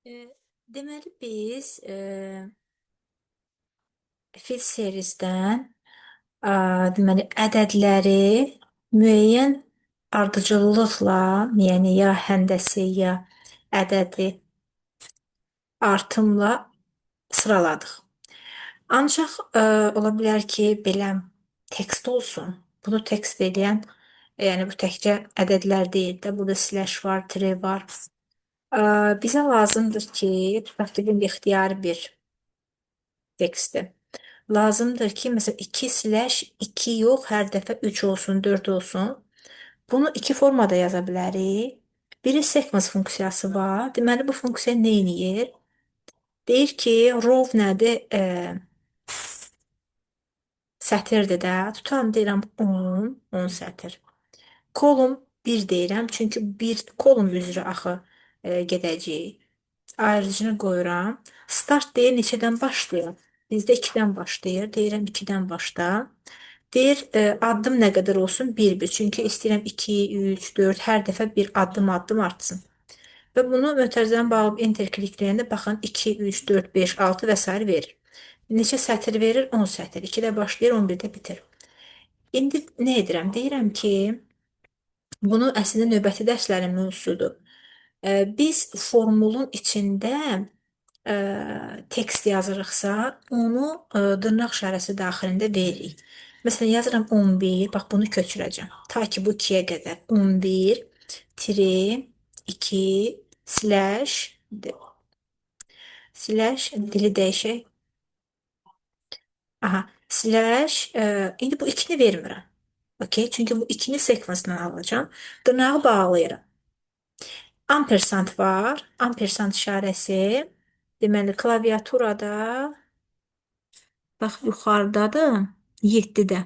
E, Deməli biz fil serisdən deməli ədədləri müəyyən ardıcıllıqla, yəni ya həndəsi ya ədədi artımla sıraladıq. Ancaq ola bilər ki, belə tekst olsun. Bunu tekst edən, yəni bu təkcə ədədlər deyil də, burada slash var, tire var. Bizə lazımdır ki, tutaq ki, bir ixtiyari bir tekstdir. Lazımdır ki, məsələn 2 slash 2 yox, hər dəfə 3 olsun, 4 olsun. Bunu iki formada yaza bilərik. Biri sequence funksiyası var. Deməli bu funksiya nə edir? Deyir ki, row nədir? Sətirdir də. Tutalım deyirəm 10, 10 sətir. Kolum 1 deyirəm, çünki bir kolum üzrə axı gedəcəyik. Ayrıcını qoyuram. Start deyir neçədən başlayır? Bizdə 2-dən başlayır. Deyirəm 2-dən başla. Deyir addım nə qədər olsun? 1-1. Çünki istəyirəm 2, 3, 4 hər dəfə bir addım artsın. Və bunu mötərizənin bağlı enter klikləyəndə baxın 2, 3, 4, 5, 6 və s. verir. Neçə sətir verir? 10 sətir. 2-də başlayır, 11-də bitir. İndi nə edirəm? Deyirəm ki, bunu əslində növbəti dərslərin mövzusudur. Biz formulun içində tekst yazırıqsa, onu dırnaq işarəsi daxilində veririk. Məsələn, yazıram 11, bax bunu köçürəcəm. Ta ki bu 2-yə qədər. 11, tire, 2, slash, slash, dili dəyişək. Aha, slash, indi bu 2-ni vermirəm. Okay? Çünki bu 2-ni sekvensdən alacağım. Dırnağı bağlayıram. Ampersand var. Ampersand işarəsi. Deməli, klaviaturada bax yuxarıdadır 7-də.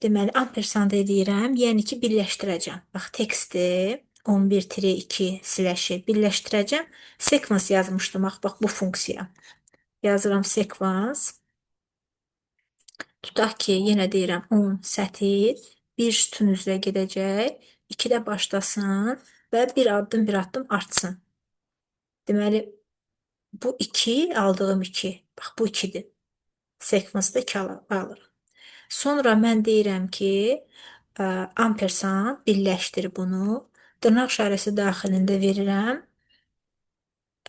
Deməli, ampersand edirəm, yəni ki, birləşdirəcəm. Bax, teksti 11-2 slash-i birləşdirəcəm. Sequence yazmışdım, bax bu funksiya. Yazıram sequence. Tutaq ki, yenə deyirəm 10 sətir, bir sütun üzrə gedəcək, 2-də başlasın və bir addım artsın. Deməli, bu 2, aldığım 2, bax bu 2-dir. Sequence-da 2 alırıq. Sonra mən deyirəm ki, ampersand birləşdir bunu. Dırnaq işarəsi daxilində verirəm.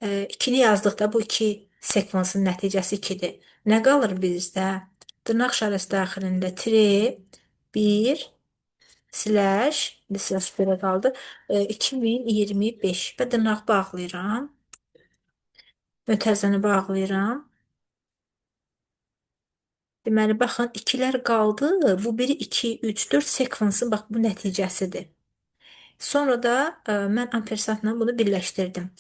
2-ni yazdıqda bu 2 sekvensın nəticəsi 2-dir. Nə qalır bizdə? Dırnaq işarəsi daxilində tire, 1, slash, slash belə qaldı, 2025 və dırnaq bağlayıram. Mötərizəni bağlayıram. Deməli, baxın, 2-lər qaldı. Bu biri 2, 3, 4 sekvensin, bax, bu nəticəsidir. Sonra da mən ampersandla bunu birləşdirdim.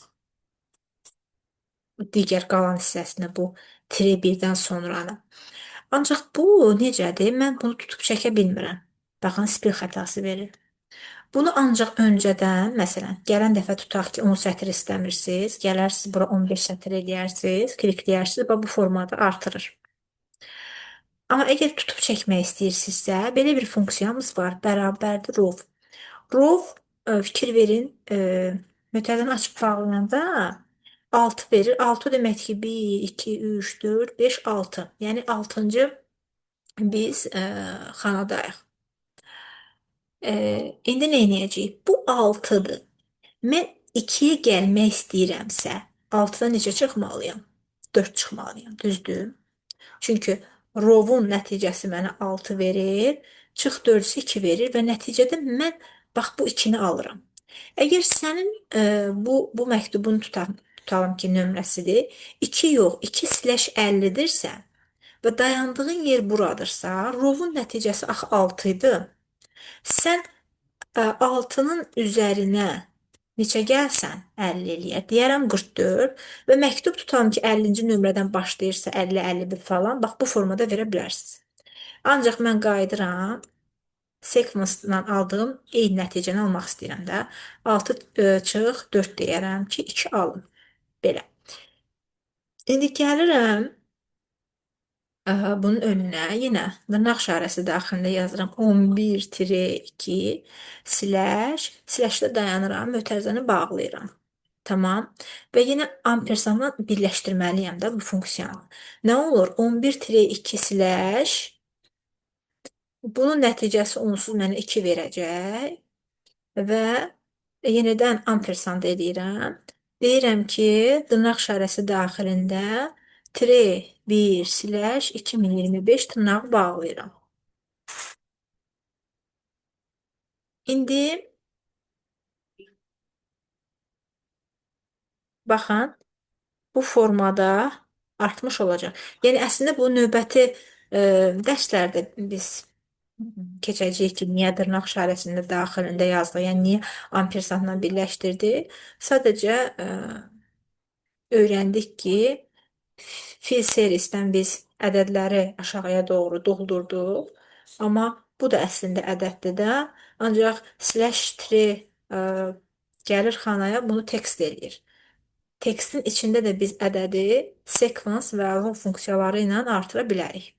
Digər qalan hissəsini, bu tire 1-dən sonranı. Ancaq bu necədir? Mən bunu tutub çəkə bilmirəm. Baxın, spell xətası verir. Bunu ancaq öncədən, məsələn, gələn dəfə tutaq ki, 10 sətir istəmirsiniz, gələrsiniz bura 15 sətir eləyərsiniz, klikləyərsiniz və bu formada artırır. Amma əgər tutub çəkmək istəyirsinizsə, belə bir funksiyamız var, bərabərdir row. Row, fikir verin, mötərizəni açıb bağlayanda 6 verir. 6 demək ki, 1, 2, 3, 4, 5, 6. Yəni 6-cı biz xanadayıq. İndi nə edəcəyik? Bu 6-dır. Mən 2-yə gəlmək istəyirəmsə, 6-dan necə çıxmalıyam? 4 çıxmalıyam, düzdür? Çünki row-un nəticəsi mənə 6 verir, çıx 4-sə 2 verir və nəticədə mən bax bu 2-ni alıram. Əgər sənin bu məktubun tutalım ki, nömrəsidir, 2 yox, 2 slash 50-dirsə və dayandığın yer buradırsa, row-un nəticəsi axı 6 idi. Sən 6-nın üzərinə neçə gəlsən 50 eləyər. Deyərəm 44 və məktub tutalım ki, 50-ci nömrədən başlayırsa 50, 51 falan, bax bu formada verə bilərsiniz. Ancaq mən qayıdıram, sequence-dan aldığım eyni nəticəni almaq istəyirəm də. 6 çıx 4 deyərəm ki, 2 alın. Belə. İndi gəlirəm Bunun önünə yenə dırnaq işarəsi daxilində yazıram 11-2 slash dayanıram, mötərizəni bağlayıram. Tamam. Və yenə ampersandla birləşdirməliyəm də bu funksiyanı. Nə olur? 11-2 slash bunun nəticəsi onsuz mənə 2 verəcək və yenidən ampersand edirəm. Deyirəm ki, dırnaq işarəsi daxilində 1/2025 dırnağı bağlayıram. İndi baxın, bu formada artmış olacaq. Yəni əslində bu növbəti dərslərdə biz keçəcəyik ki, niyə dırnaq işarəsində daxilində yazdıq, yəni niyə ampersandla birləşdirdik. Sadəcə öyrəndik ki, fil serisdən biz ədədləri aşağıya doğru doldurduq. Amma bu da əslində ədəddir də. Ancaq slash tri gəlir xanaya bunu tekst eləyir. Tekstin içində də biz ədədi sekvens və row funksiyaları ilə artıra bilərik.